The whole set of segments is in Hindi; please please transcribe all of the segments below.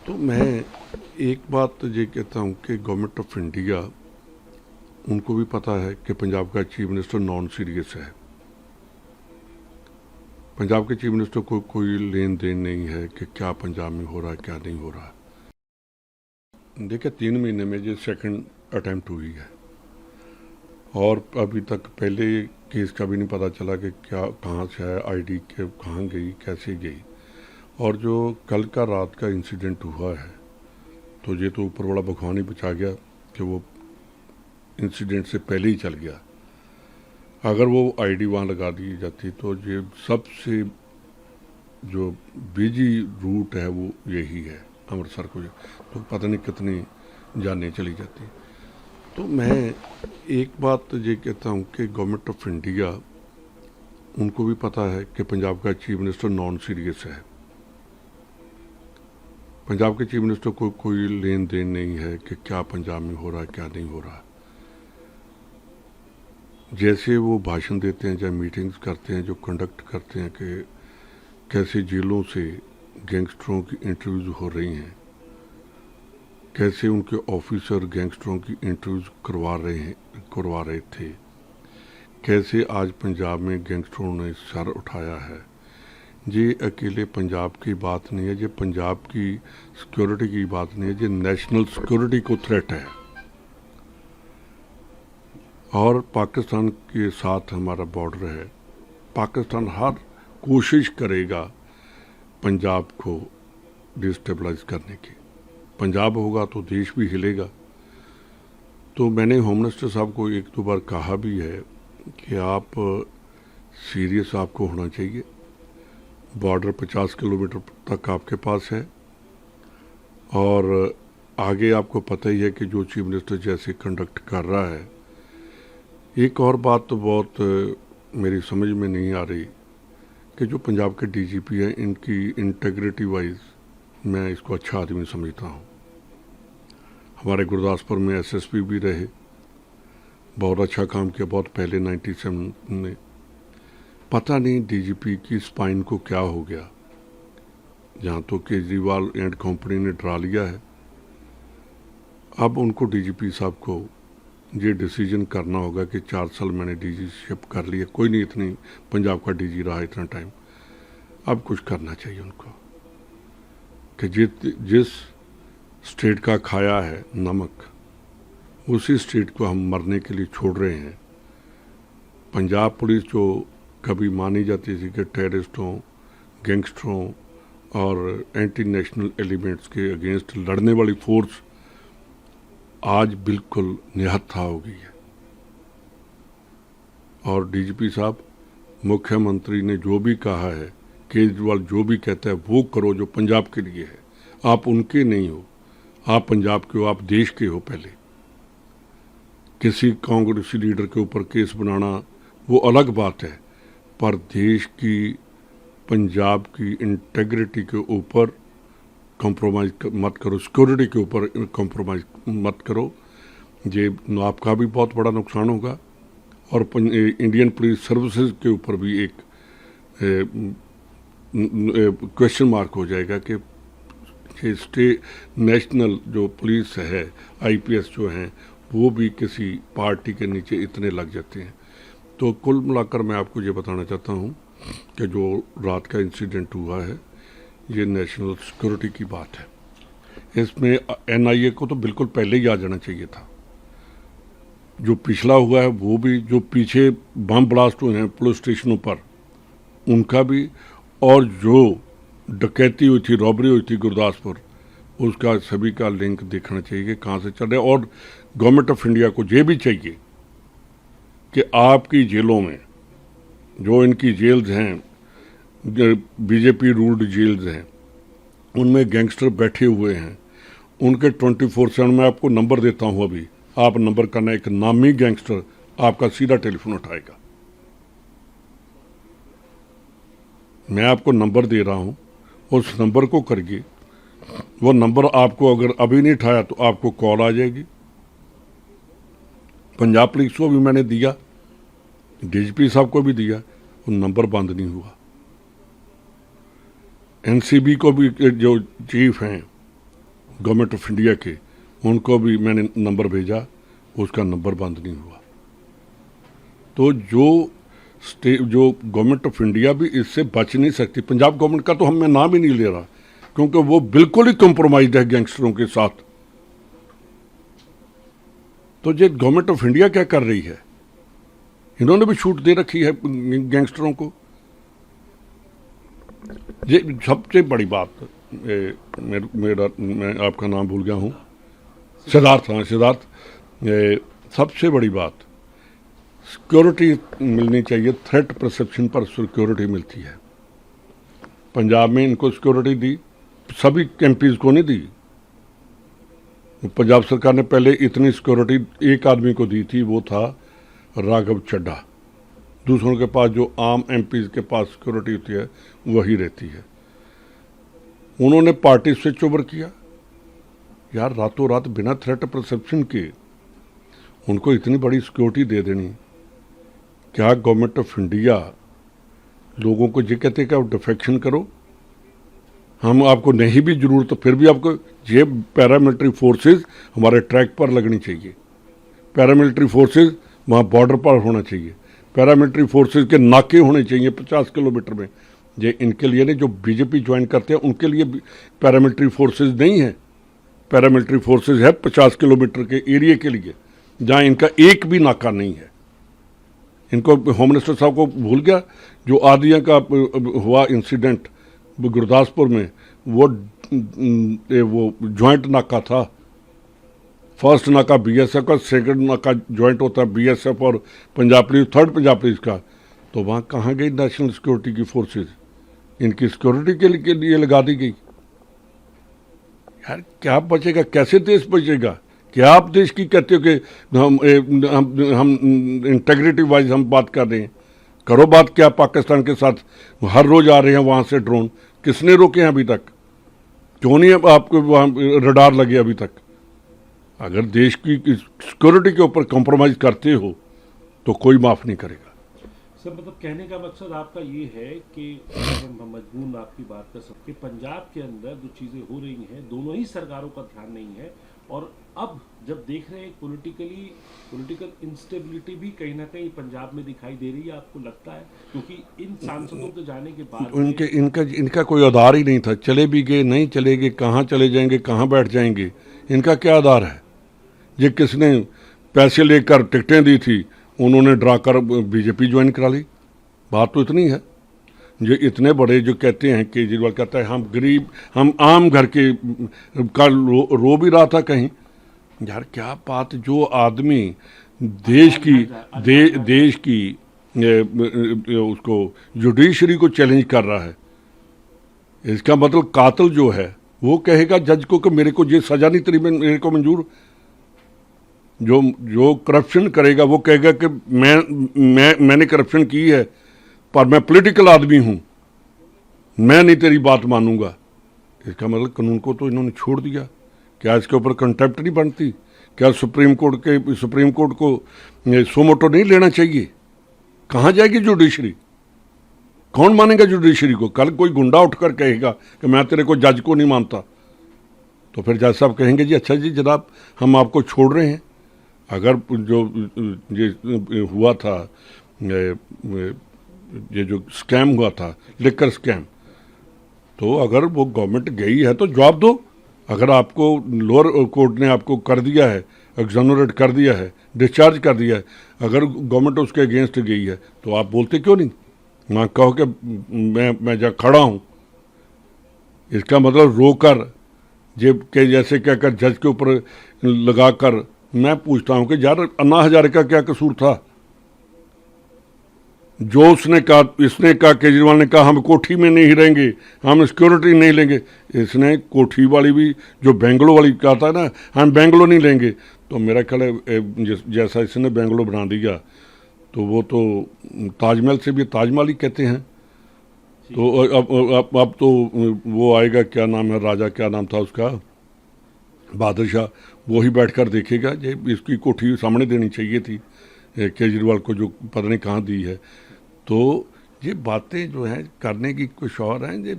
तो मैं एक बात ये कहता हूँ कि गवर्नमेंट ऑफ इंडिया उनको भी पता है कि पंजाब का चीफ मिनिस्टर नॉन सीरियस है। पंजाब के चीफ मिनिस्टर को कोई लेन देन नहीं है कि क्या पंजाब में हो रहा है क्या नहीं हो रहा है। देखिए 3 महीने में ये सेकंड अटैम्प्ट हुई है और अभी तक पहले केस का भी नहीं पता चला कि क्या कहाँ से है, आईडी के कहाँ गई, कैसे गई। और जो कल का रात का इंसिडेंट हुआ है तो ये तो ऊपर वाला भगवान ही बचा गया कि वो इंसिडेंट से पहले ही चल गया। अगर वो आईडी वहाँ लगा दी जाती तो ये सबसे जो बिजी रूट है वो यही है अमृतसर को, तो पता नहीं कितनी जानें चली जाती। तो मैं एक बात ये कहता हूँ कि गवर्नमेंट ऑफ इंडिया उनको भी पता है कि पंजाब का चीफ मिनिस्टर नॉन सीरियस है। पंजाब के चीफ मिनिस्टर को कोई लेन देन नहीं है कि क्या पंजाब में हो रहा है क्या नहीं हो रहा है। जैसे वो भाषण देते हैं, चाहे मीटिंग्स करते हैं, जो कंडक्ट करते हैं कि कैसे जेलों से गैंगस्टरों की इंटरव्यूज़ हो रही हैं, कैसे उनके ऑफिसर गैंगस्टरों की इंटरव्यूज़ करवा रहे थे, कैसे आज पंजाब में गैंगस्टरों ने सर उठाया है। ये अकेले पंजाब की बात नहीं है, ये पंजाब की सिक्योरिटी की बात नहीं है, ये नेशनल सिक्योरिटी को थ्रेट है। और पाकिस्तान के साथ हमारा बॉर्डर है, पाकिस्तान हर कोशिश करेगा पंजाब को डिस्टेबलाइज करने की। पंजाब होगा तो देश भी हिलेगा। तो मैंने होम मिनिस्टर साहब को 1-2 बार कहा भी है कि आप सीरियस आपको होना चाहिए। बॉर्डर 50 किलोमीटर तक आपके पास है और आगे आपको पता ही है कि जो चीफ मिनिस्टर जैसे कंडक्ट कर रहा है। एक और बात तो बहुत मेरी समझ में नहीं आ रही कि जो पंजाब के डीजीपी हैं, इनकी इंटेग्रिटी वाइज मैं इसको अच्छा आदमी समझता हूँ। हमारे गुरदासपुर में एसएसपी भी रहे, बहुत अच्छा काम किया बहुत पहले 97 में। पता नहीं डीजीपी की स्पाइन को क्या हो गया, जहाँ तो केजरीवाल एंड कंपनी ने डरा लिया है। अब उनको डीजीपी साहब को ये डिसीजन करना होगा कि 4 साल मैंने डीजीशिप कर लिया, कोई नहीं इतनी पंजाब का डीजी रहा इतना टाइम, अब कुछ करना चाहिए उनको कि जिस स्टेट का खाया है नमक, उसी स्टेट को हम मरने के लिए छोड़ रहे हैं। पंजाब पुलिस जो कभी मानी जाती थी कि टेररिस्टों, गैंगस्टरों और एंटी नेशनल एलिमेंट्स के अगेंस्ट लड़ने वाली फोर्स, आज बिल्कुल निहत्था हो गई है। और डीजीपी साहब, मुख्यमंत्री ने जो भी कहा है, केजरीवाल जो भी कहता है वो करो जो पंजाब के लिए है। आप उनके नहीं हो, आप पंजाब के हो, आप देश के हो। पहले किसी कांग्रेसी लीडर के ऊपर केस बनाना वो अलग बात है, पर देश की, पंजाब की इंटेग्रिटी के ऊपर कॉम्प्रोमाइज़ मत करो, सिक्योरिटी के ऊपर कॉम्प्रोमाइज़ मत करो। ये आपका भी बहुत बड़ा नुकसान होगा और इंडियन पुलिस सर्विसेज के ऊपर भी एक क्वेश्चन मार्क हो जाएगा कि नेशनल जो पुलिस है, आईपीएस जो हैं, वो भी किसी पार्टी के नीचे इतने लग जाते हैं। तो कुल मिलाकर मैं आपको ये बताना चाहता हूँ कि जो रात का इंसिडेंट हुआ है ये नेशनल सिक्योरिटी की बात है। इसमें एनआईए को तो बिल्कुल पहले ही आ जाना चाहिए था। जो पिछला हुआ है वो भी, जो पीछे बम ब्लास्ट हुए हैं पुलिस स्टेशनों पर उनका भी, और जो डकैती हुई थी, रॉबरी हुई थी गुरदासपुर, उसका सभी का लिंक देखना चाहिए कि कहाँ से चल रहा है। और गवर्नमेंट ऑफ इंडिया को ये भी चाहिए कि आपकी जेलों में, जो इनकी जेल्स हैं, बीजेपी रूल्ड जेल्स हैं, उनमें गैंगस्टर बैठे हुए हैं, उनके 24/7 में आपको नंबर देता हूँ, अभी आप नंबर करना, एक नामी गैंगस्टर आपका सीधा टेलीफोन उठाएगा। मैं आपको नंबर दे रहा हूँ, उस नंबर को करिए। वो नंबर आपको अगर अभी नहीं उठाया तो आपको कॉल आ जाएगी। पंजाब पुलिस को भी मैंने दिया, डीजीपी साहब को भी दिया, वो नंबर बंद नहीं हुआ। एनसीबी को भी जो चीफ हैं गवर्नमेंट ऑफ इंडिया के, उनको भी मैंने नंबर भेजा, उसका नंबर बंद नहीं हुआ। तो जो गवर्नमेंट ऑफ इंडिया भी इससे बच नहीं सकती। पंजाब गवर्नमेंट का तो मैं नाम ही नहीं ले रहा, क्योंकि वो बिल्कुल ही कॉम्प्रोमाइज है गैंगस्टरों के साथ। तो ये गवर्नमेंट ऑफ इंडिया क्या कर रही है? इन्होंने भी छूट दे रखी है गैंगस्टरों को। ये सबसे बड़ी बात, मैं आपका नाम भूल गया हूँ, सिद्धार्थ। हाँ, सिद्धार्थ, सबसे बड़ी बात सिक्योरिटी मिलनी चाहिए। थ्रेट परसेप्शन पर सिक्योरिटी मिलती है। पंजाब में इनको सिक्योरिटी दी, सभी एमपीज को नहीं दी। पंजाब सरकार ने पहले इतनी सिक्योरिटी एक आदमी को दी थी, वो था राघव चड्ढा। दूसरों के पास, जो आम एमपीज के पास सिक्योरिटी होती है, वही रहती है। उन्होंने पार्टी स्विच ओवर किया। यार, रातों रात बिना थ्रेट परसेप्शन के उनको इतनी बड़ी सिक्योरिटी दे देनी। क्या गवर्नमेंट ऑफ इंडिया लोगों को ये कहते हैं कि आप डिफेक्शन करो, हम आपको नहीं भी जरूरत, तो फिर भी आपको ये पैरामिलिट्री फोर्सेस हमारे ट्रैक पर लगनी चाहिए। पैरामिलिट्री फोर्सेस वहाँ बॉर्डर पर होना चाहिए। पैरामिलिट्री फोर्सेस के नाके होने चाहिए 50 किलोमीटर में। ये इनके लिए नहीं, जो बीजेपी ज्वाइन करते हैं उनके लिए पैरामिलिट्री फोर्सेस नहीं है। पैरामिलिट्री फोर्सेस है 50 किलोमीटर के एरिया के लिए, जहाँ इनका एक भी नाका नहीं है। इनको होम मिनिस्टर साहब को भूल गया जो आदिया का हुआ इंसिडेंट गुरदासपुर में, वो ज्वाइंट नाका था। फर्स्ट नाका बीएसएफ का, सेकंड नाका ज्वाइंट होता है बीएसएफ और Punjab police, third Punjab police का। तो वहाँ कहाँ गई नेशनल सिक्योरिटी की फोर्सेस? इनकी सिक्योरिटी के लिए लगा दी गई। यार, क्या बचेगा? कैसे देश बचेगा? क्या आप देश की कहते हो कि हम इंटेग्रिटी वाइज हम बात कर रहे हैं? करो बात। क्या पाकिस्तान के साथ हर रोज आ रहे हैं वहाँ से ड्रोन? किसने रोके हैं अभी तक? क्यों नहीं आपको वहाँ रडार लगे अभी तक? अगर देश की सिक्योरिटी के ऊपर कॉम्प्रोमाइज़ करते हो तो कोई माफ़ नहीं करेगा। सर, मतलब कहने का मकसद आपका ये है कि मजबूर आपकी बात कर सकते, पंजाब के अंदर जो चीज़ें हो रही हैं, दोनों ही सरकारों का ध्यान नहीं है। और अब जब देख रहे हैं पॉलिटिकल इंस्टेबिलिटी भी कहीं ना कहीं पंजाब में दिखाई दे रही है, आपको लगता है? क्योंकि इन सांसदों के जाने के बाद इनका कोई आधार ही नहीं था। चले भी गए, नहीं चले गए, कहाँ चले जाएंगे, कहाँ बैठ जाएंगे, इनका क्या आधार है? ये किसने पैसे लेकर टिकटें दी थी, उन्होंने डरा कर बीजेपी ज्वाइन करा ली। बात तो इतनी है। जो इतने बड़े जो कहते हैं, केजरीवाल कहता है हम गरीब, हम आम घर के का रो भी रहा था कहीं। यार, क्या बात! जो आदमी देश की उसको जुडिशरी को चैलेंज कर रहा है, इसका मतलब कातिल जो है वो कहेगा जज को कि मेरे को ये सजा नहीं तेरी मेरे को मंजूर। जो करप्शन करेगा वो कहेगा कि मैंने करप्शन की है, पर मैं पॉलिटिकल आदमी हूं, मैं नहीं तेरी बात मानूंगा। इसका मतलब कानून को तो इन्होंने छोड़ दिया। क्या इसके ऊपर कंटेम्प्ट नहीं बनती? क्या सुप्रीम कोर्ट को सोमोटो नहीं लेना चाहिए? कहाँ जाएगी जुडिशरी? कौन मानेगा जुडिशरी को? कल कोई गुंडा उठकर कहेगा कि मैं तेरे को जज को नहीं मानता, तो फिर जज साहब कहेंगे जी अच्छा जी जनाब, हम आपको छोड़ रहे हैं। अगर जो ये हुआ था, ये जो स्कैम हुआ था, लिकर स्कैम, तो अगर वो गवर्नमेंट गई है तो जवाब दो। अगर आपको लोअर कोर्ट ने आपको कर दिया है, एग्जोनरेट कर दिया है, डिस्चार्ज कर दिया है, अगर गवर्नमेंट उसके अगेंस्ट गई है तो आप बोलते क्यों नहीं? मैं कहो कि मैं जहाँ खड़ा हूँ, इसका मतलब रोकर जेब के जैसे कहकर जज के ऊपर लगाकर मैं पूछता हूँ कि यार अन्ना हजारे का क्या कसूर था? जो उसने कहा, इसने कहा, केजरीवाल ने कहा हम कोठी में नहीं रहेंगे, हम सिक्योरिटी नहीं लेंगे। इसने कोठी वाली भी जो बेंगलो वाली कहा था ना, हम बेंगलो नहीं लेंगे, तो मेरा ख्याल है जैसा इसने बेंगलो बना दिया तो वो तो ताजमहल से भी ताजमहल ही कहते हैं। तो अब तो वो आएगा, क्या नाम है, राजा क्या नाम था उसका, बहादुर शाह, वो ही बैठकर देखेगा। ये इसकी कोठी सामने देनी चाहिए थी केजरीवाल को, जो पता नहीं कहाँ दी है। तो ये बातें जो हैं करने की कुछ और हैं। ये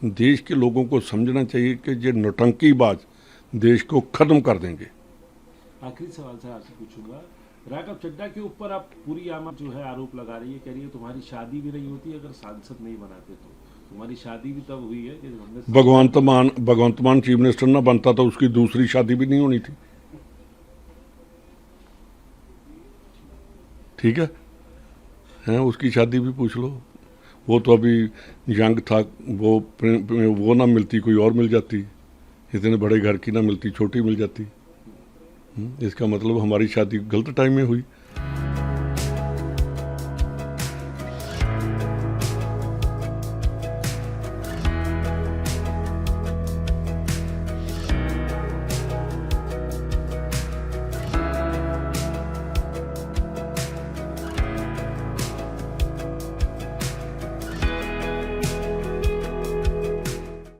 देश के लोगों को समझना चाहिए कि ये नौटंकीबाज देश को खत्म कर देंगे। आखिरी सवाल से आपसे पूछूंगा, राघव चड्ढा के ऊपर आप पूरी आम जो है आरोप लगा रही है, कह रही है तुम्हारी शादी भी नहीं होती अगर सांसद नहीं बनाते तो। तुम्हारी शादी भी तब हुई है कि जब हमने भगवंत मान चीफ मिनिस्टर ना बनता तो उसकी दूसरी शादी भी नहीं होनी थी। ठीक है उसकी शादी भी पूछ लो। वो तो अभी यंग था, वो ना मिलती कोई और मिल जाती, इतने बड़े घर की ना मिलती छोटी मिल जाती। इसका मतलब हमारी शादी गलत टाइम में हुई।